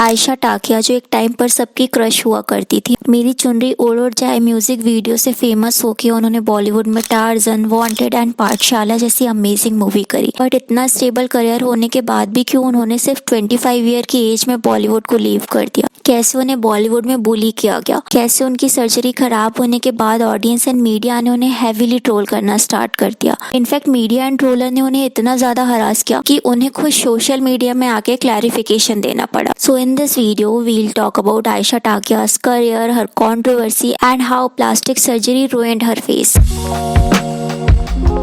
आयशा टाकिया जो एक टाइम पर सबकी क्रश हुआ करती थी, मेरी चुनरी ओढ़ ओढ़ जाए म्यूजिक वीडियो से फेमस होके उन्होंने बॉलीवुड में टार्जन, वांटेड एंड पाठशाला जैसी अमेजिंग मूवी करी। बट इतना स्टेबल करियर होने के बाद भी क्यों उन्होंने सिर्फ 25 ईयर की एज में बॉलीवुड को लीव कर दिया? कैसे उन्हें बॉलीवुड में बुली किया गया? कैसे उनकी सर्जरी खराब होने के बाद ऑडियंस एंड मीडिया ने उन्हें हैवीली ट्रोल करना स्टार्ट कर दिया? इनफैक्ट मीडिया एंड ट्रोलर ने उन्हें इतना ज्यादा हरास किया कि उन्हें खुद सोशल मीडिया में आके क्लैरिफिकेशन देना पड़ा। So in this video, we'll talk about Aisha Takia's career, her controversy, and how plastic surgery ruined her face.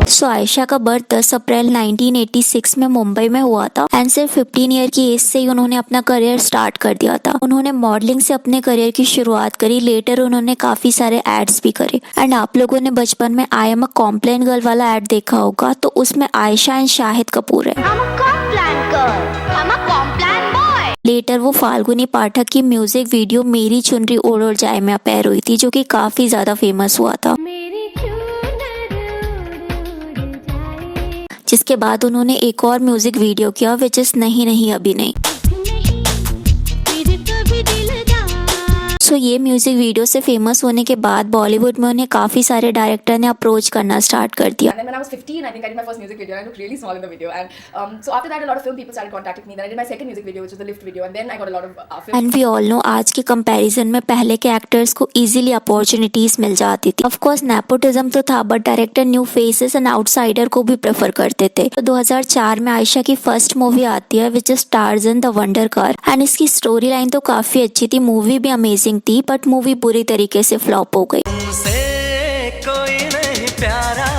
So Ayesha का बर्थ 10 अप्रैल 1986 में मुंबई में हुआ था एंड सिर्फ 15 ईयर की एज से ही उन्होंने अपना करियर स्टार्ट कर दिया था। उन्होंने मॉडलिंग से अपने करियर की शुरुआत करी। लेटर उन्होंने काफी सारे एड्स भी करे एंड आप लोगों ने बचपन में I am a Complan girl वाला एड देखा होगा, तो उसमें आयशा एंड शाहिद कपूर है। लेटर वो फाल्गुनी पाठक की म्यूजिक वीडियो मेरी चुनरी ओढ़ ओढ़ जाए में अपीयर हुई थी, जो कि काफी ज्यादा फेमस हुआ था। जिसके बाद उन्होंने एक और म्यूजिक वीडियो किया विच इज नहीं नहीं अभी नहीं। सो ये म्यूजिक वीडियो से फेमस होने के बाद बॉलीवुड में उन्हें काफी सारे डायरेक्टर ने अप्रोच करना स्टार्ट कर दिया। And then when I was 15, I think I did my first music video and I looked really small in the video. And so after that, a lot of film people started contacting me. Then I did my second music video, which was the lift video, and then I got a lot of film. And we all know आज के comparison में पहले के actors को easily opportunities मिल जाती थी। Of course nepotism तो था, but director new faces and outsider को भी प्रेफर करते थे। तो 2004 में आयशा की फर्स्ट मूवी आती है which is Tarzan the wonder car and इसकी स्टोरी लाइन तो काफी अच्छी थी, मूवी भी अमेजिंग थी, बट मूवी बुरी तरीके से फ्लॉप हो गई।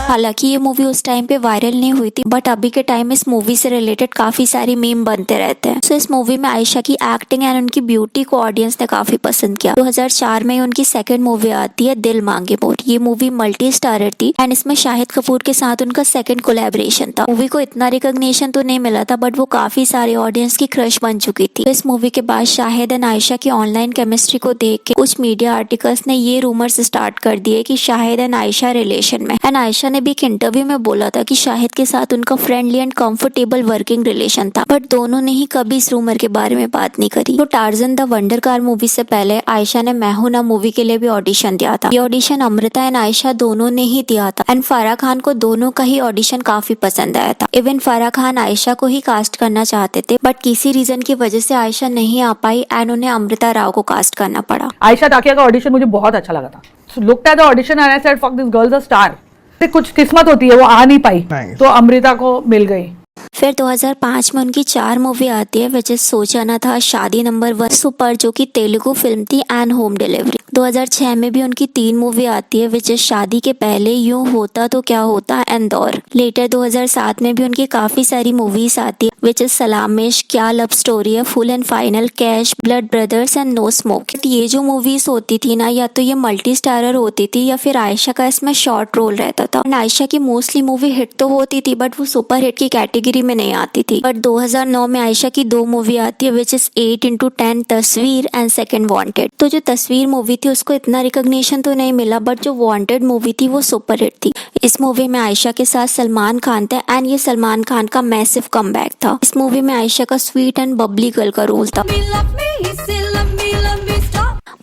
हालांकि ये मूवी उस टाइम पे वायरल नहीं हुई थी, बट अभी के टाइम इस मूवी से रिलेटेड काफी सारी मीम बनते रहते हैं। सो इस मूवी में आयशा की एक्टिंग एंड उनकी ब्यूटी को ऑडियंस ने काफी पसंद किया। 2004 में उनकी सेकंड मूवी आती है दिल मांगे मोर। ये मूवी मल्टी स्टारर थी एंड इसमें शाहिद कपूर के साथ उनका सेकंड कोलैबोरेशन था। मूवी को इतना रिकॉग्निशन तो नहीं मिला था, बट वो काफी सारे ऑडियंस की क्रश बन चुकी थी। तो इस मूवी के बाद शाहिद एंड आयशा की ऑनलाइन केमिस्ट्री को देख के कुछ मीडिया आर्टिकल्स ने ये रूमर्स स्टार्ट कर दिए कि शाहिद एंड आयशा रिलेशन में। एंड आयशा ने भी एक इंटरव्यू में बोला था कि शाहिद के साथ उनका friendly and comfortable working relation था, बट दोनों ने ही कभी इस रूमर के बारे में बात नहीं करी। तो Tarzan the wonder car movie से पहले आयशा ने मैं हूं ना मूवी के लिए भी ऑडिशन दिया था। ये ऑडिशन अमृता एंड आयशा दोनों ने ही दिया था एंड फराह खान को दोनों का ही ऑडिशन काफी पसंद आया था। इवन फराह खान आयशा को ही कास्ट करना चाहते थे, बट किसी रीजन की वजह से आयशा नहीं आ पाई एंड उन्हें अमृता राव को कास्ट करना पड़ा। आयशा टाकिया का ऑडिशन मुझे बहुत अच्छा लगा था। Looked at the audition and I said fuck this girl is a star. कुछ किस्मत होती है, वो आ नहीं पाई तो अमृता को मिल गई। फिर 2005 में उनकी 4 मूवी आती है विच इज सोचा ना था, शादी नंबर 1 सुपर जो कि तेलुगु फिल्म थी एंड होम डिलीवरी। 2006 में भी उनकी 3 मूवी आती है विच इज शादी के पहले, यूं होता तो क्या होता एंड दौर। लेटर 2007 में भी उनकी काफी सारी मूवीज आती है विच इज सलामेश, क्या लव स्टोरी है, full and final, cash, blood brothers and no smoke. ये जो मूवीज होती थी ना, या तो ये मल्टी स्टारर होती थी या फिर आयशा का इसमें शॉर्ट रोल रहता था। आयशा की मोस्टली मूवी हिट तो होती थी, बट वो सुपर हिट की कैटेगरी में नहीं आती थी। बट 2009 में आयशा की 2 मूवी आती है विच इज 8x10 तस्वीर एंड सेकंड वांटेड। तो जो तस्वीर मूवी थी उसको इतना रिकॉग्निशन तो नहीं मिला, बट जो वांटेड मूवी थी वो सुपर हिट थी। इस मूवी में आयशा के साथ सलमान खान थे एंड ये सलमान खान का मैसिव कमबैक था। इस मूवी में आयशा का स्वीट एंड बबली गर्ल का रोल था।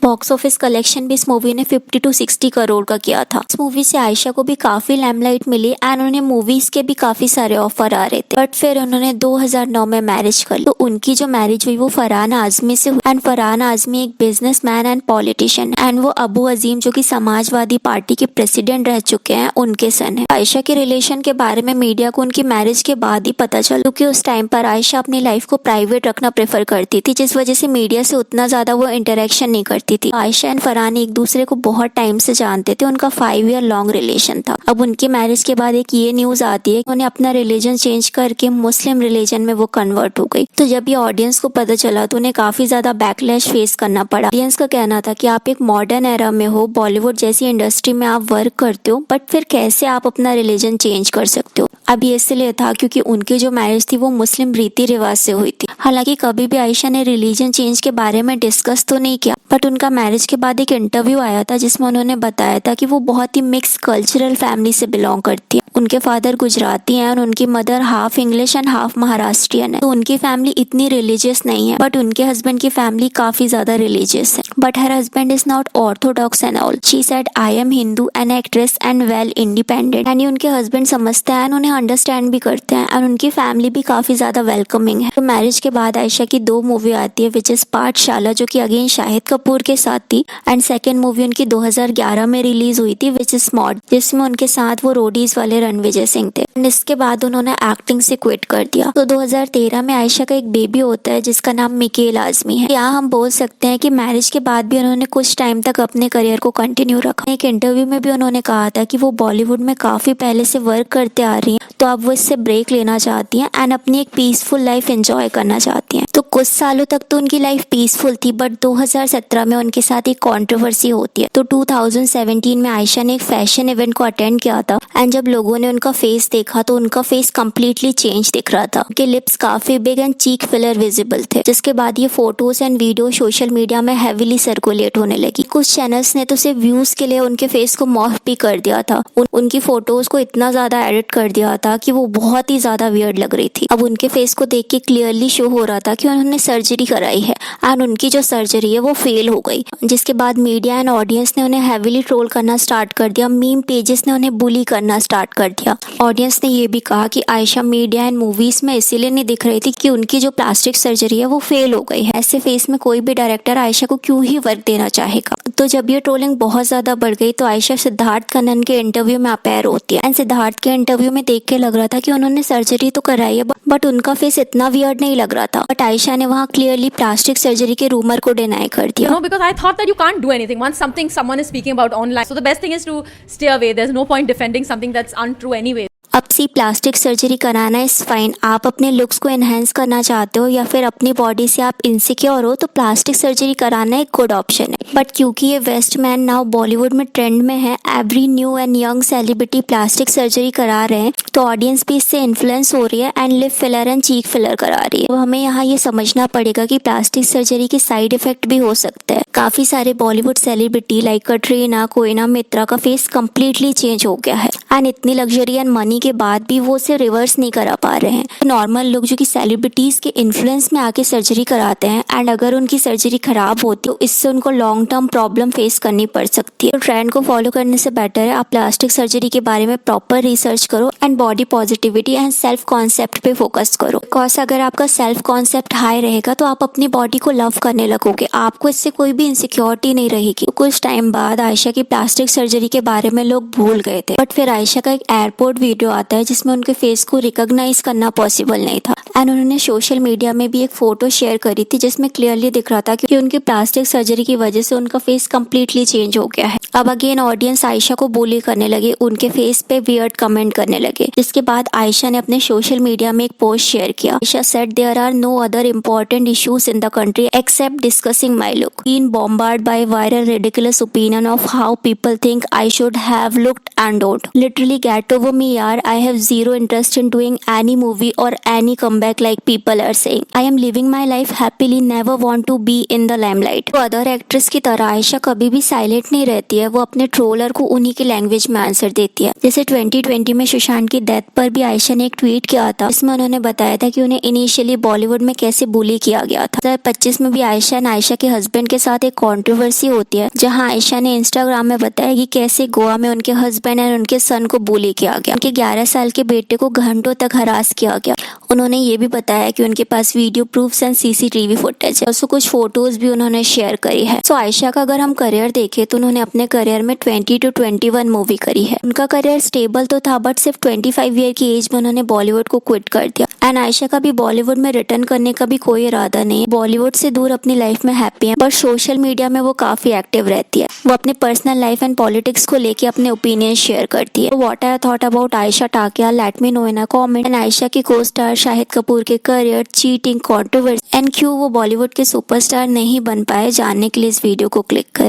बॉक्स ऑफिस कलेक्शन भी इस मूवी ने 50 to 60 करोड़ का किया था। इस मूवी से आयशा को भी काफी लैमलाइट मिली एंड उन्हें मूवीज के भी काफी सारे ऑफर आ रहे थे, बट फिर उन्होंने 2009 में मैरिज कर ली। तो उनकी जो मैरिज हुई वो फरहान आजमी से हुई एंड फरहान आजमी एक बिजनेसमैन एंड पॉलिटिशियन एंड वो अबू अजीम जो कि समाजवादी पार्टी के प्रेसिडेंट रह चुके हैं, उनके सन है। आयशा के रिलेशन के बारे में मीडिया को उनकी मैरिज के बाद ही पता चला, क्योंकि उस टाइम पर आयशा अपनी लाइफ को प्राइवेट रखना प्रेफर करती थी, जिस वजह से मीडिया से उतना ज्यादा वो इंटरेक्शन नहीं करती थी। आयशा एंड फरहान एक दूसरे को बहुत टाइम से जानते थे, उनका 5 ईयर लॉन्ग रिलेशन था। अब उनकी मैरिज के बाद एक ये न्यूज आती है कि उन्हें अपना रिलीजन चेंज करके मुस्लिम रिलीजन में वो कन्वर्ट हो गई। तो जब ये ऑडियंस को पता चला तो उन्हें काफी ज्यादा बैकलैश फेस करना पड़ा। ऑडियंस का कहना था कि आप एक मॉडर्न एरा में हो, बॉलीवुड जैसी इंडस्ट्री में आप वर्क करते हो, बट फिर कैसे आप अपना रिलीजन चेंज कर सकते हो। अब ये इसलिए था क्योंकि उनकी जो मैरिज थी वो मुस्लिम रीति रिवाज से हुई थी। हालांकि कभी भी आयशा ने रिलीजन चेंज के बारे में डिस्कस तो नहीं किया, बट उनका मैरिज के बाद एक इंटरव्यू आया था जिसमें उन्होंने बताया था कि वो बहुत ही मिक्स कल्चरल फैमिली से बिलोंग करती है। उनके फादर गुजराती हैं और उनकी mother half English and half Maharashtrian है। तो उनकी फैमिली इतनी रिलीजियस नहीं है, बट उनके हस्बैंड की फैमिली काफी ज्यादा रिलीजियस है। But her husband is not Orthodox and all. She said I am Hindu and actress and well independent. यानी उनके हस्बैंड समझते हैं, उन्हें अंडरस्टैंड भी करते हैं और उनकी फैमिली भी काफी ज्यादा वेलकमिंग है। तो मैरिज के बाद आयशा की 2 मूवी आती है विच इज पाठशाला, जो कि अगेन शाहिद कपूर के साथ थी, एंड सेकेंड मूवी उनकी 2011 में रिलीज हुई थी विच इज स्मॉट, जिसमें उनके साथ वो रोडीज वाले रणविजय सिंह थे। एंड इसके बाद उन्होंने एक्टिंग से क्विट कर दिया। तो 2013 में आयशा का एक बेबी होता है जिसका नाम मिकेल आजमी है। यहाँ हम बोल सकते हैं कि मैरिज के बाद भी उन्होंने कुछ टाइम तक अपने करियर को कंटिन्यू रखा। एक इंटरव्यू में भी उन्होंने कहा था कि वो बॉलीवुड में काफी पहले से वर्क करते आ रही हैं, तो अब वो इससे ब्रेक लेना चाहती हैं एंड अपनी एक पीसफुल लाइफ एंजॉय करना चाहती हैं। तो कुछ सालों तक तो उनकी लाइफ पीसफुल थी, बट 2017 में उनके साथ एक कंट्रोवर्सी होती है। तो 2017 में आयशा ने एक फैशन इवेंट को अटेंड किया था एंड जब लोगों ने उनका फेस देखा तो उनका फेस कम्प्लीटली चेंज दिख रहा था। उनके लिप्स काफी big and cheek filler visible थे, जिसके बाद ये photos and video social media में हेवीली सर्कुलेट होने लगी। कुछ चैनल्स ने तो सिर्फ व्यूज के लिए उनके फेस को मॉर्फ भी कर दिया था। उनकी फोटोज को इतना ज्यादा एडिट कर दिया था कि वो बहुत ही ज्यादा वियर्ड लग रही थी। अब उनके फेस को देख के क्लियरली शो हो रहा था कि उन्होंने सर्जरी कराई है एंड उनकी जो सर्जरी है वो फेल हो गई, जिसके बाद मीडिया एंड ऑडियंस ने उन्हें हेवीली ट्रोल करना स्टार्ट कर दिया। मीम पेजेस ने उन्हें बुली करना स्टार्ट कर दिया। ऑडियंस ने ये भी कहा कि आयशा मीडिया एंड मूवीज में इसीलिए नहीं दिख रही थी कि उनकी जो प्लास्टिक सर्जरी है वो फेल हो गई है। ऐसे फेस में कोई भी डायरेक्टर आयशा को क्यों ही वर्क देना चाहेगा। तो जब ये ट्रोलिंग बहुत ज्यादा बढ़ गई तो आयशा सिद्धार्थ कन्नन के इंटरव्यू में अपेयर होती है एंड सिद्धार्थ के इंटरव्यू में देख के लग रहा था कि उन्होंने सर्जरी तो कराई है बट उनका फेस इतना वियर्ड नहीं लग रहा था। बट आयशा ने वहाँ क्लियरली प्लास्टिक सर्जरी के रूमर को डिनाई कर दिया। No, because I thought that you can't do anything once someone is speaking about online. So the best thing is to stay away. There's no point defending something that's untrue anyway. अब सी plastic surgery कराना is fine. आप अपने looks को enhance करना चाहते हो या फिर अपनी बॉडी से आप इनसिक्योर हो तो प्लास्टिक सर्जरी कराना एक गुड ऑप्शन है। बट क्योंकि ये वेस्ट मैन नाउ बॉलीवुड में ट्रेंड में है, every new and young celebrity plastic surgery करा रहे हैं, तो ऑडियंस भी इससे इन्फ्लुएंस हो रही है and lip filler and cheek filler करा रही है। तो हमें यहाँ ये समझना पड़ेगा कि प्लास्टिक सर्जरी के साइड इफेक्ट भी हो सकते हैं। काफी सारे बॉलीवुड सेलिब्रिटी लाइक कटरीना, कोयना मित्रा का फेस कम्प्लीटली चेंज हो गया है एंड इतनी लग्जरी एंड मनी के बाद भी वो उसे रिवर्स नहीं करा पा रहे हैं। नॉर्मल लोग जो कि सेलिब्रिटीज के इन्फ्लुएंस में आके सर्जरी कराते हैं एंड अगर उनकी सर्जरी खराब होती है तो इससे उनको लॉन्ग टर्म प्रॉब्लम फेस करनी पड़ सकती है। तो ट्रेंड को फॉलो करने से बेटर है आप प्लास्टिक सर्जरी के बारे में प्रॉपर रिसर्च करो and body positivity and self concept पे फोकस करो। बिकॉज अगर आपका सेल्फ कॉन्सेप्ट हाई रहेगा तो आप अपनी बॉडी को लव करने लगोगे, आपको इससे कोई भी इनसिक्योरिटी नहीं रहेगी। तो कुछ टाइम बाद आयशा की प्लास्टिक सर्जरी के बारे में लोग भूल गए थे, बट फिर आयशा का एक एयरपोर्ट वीडियो आता है जिसमें उनके फेस को रिकॉग्नाइज करना पॉसिबल नहीं था एंड उन्होंने सोशल मीडिया में भी एक फोटो शेयर करी थी जिसमें क्लियरली दिख रहा था कि उनकी प्लास्टिक सर्जरी की वजह से उनका फेस कम्प्लीटली चेंज हो गया है। अब अगेन ऑडियंस आयशा को बुली करने लगे, उनके फेस पे वियर्ड कमेंट करने लगे, जिसके बाद आयशा ने अपने सोशल मीडिया में एक पोस्ट शेयर किया। Ayesha said there are no other important issues in the country except discussing my look, been bombarded by viral ridiculous opinion of how people think I should have looked and don't. Literally get over me yaar, I have zero interest in doing any movie or any comeback like people are saying. I am living my life happily, never want to be in the limelight. तो other actress की तरह आयशा कभी भी silent नहीं रहती है, वो अपने ट्रोलर को उन्हीं की लैंग्वेज में आंसर देती है। जैसे 2020 में सुशांत की डेथ पर भी आयशा ने एक ट्वीट किया था, इसमें उन्होंने बताया था कि उन्हें इनिशियली बॉलीवुड में कैसे बुली किया गया था। 2025 में भी आयशा एंड आयशा के हस्बैंड के साथ एक कंट्रोवर्सी होती है जहां आयशा ने इंस्टाग्राम में बताया कि कैसे गोवा में उनके हस्बैंड एंड उनके सन को बुली किया गया, उनके 11 साल के बेटे को घंटों तक हरास किया गया। उन्होंने ये भी बताया कि उनके पास video proofs and CCTV footage है, और कुछ फोटोज भी उन्होंने शेयर करी है। सो आयशा का अगर हम करियर देखें तो उन्होंने अपने करियर में 20 to 21 मूवी करी है। उनका करियर स्टेबल तो था बट सिर्फ 25 ईयर की एज में उन्होंने बॉलीवुड को क्विट कर दिया एंड आयशा का भी बॉलीवुड में रिटर्न करने का भी कोई इरादा नहीं है। बॉलीवुड से दूर अपनी लाइफ में हैप्पी है, बट सोशल मीडिया में वो काफी एक्टिव रहती है। वो अपने पर्सनल लाइफ एंड पॉलिटिक्स को लेके अपने ओपिनियन शेयर करती है। What I thought about Ayesha Takia, let me know in a comment. And Ayesha की को स्टार शाहिद कपूर के करियर, चीटिंग, कंट्रोवर्सी एंड क्यों वो बॉलीवुड के सुपरस्टार नहीं बन पाए, जानने के लिए इस वीडियो को क्लिक करें।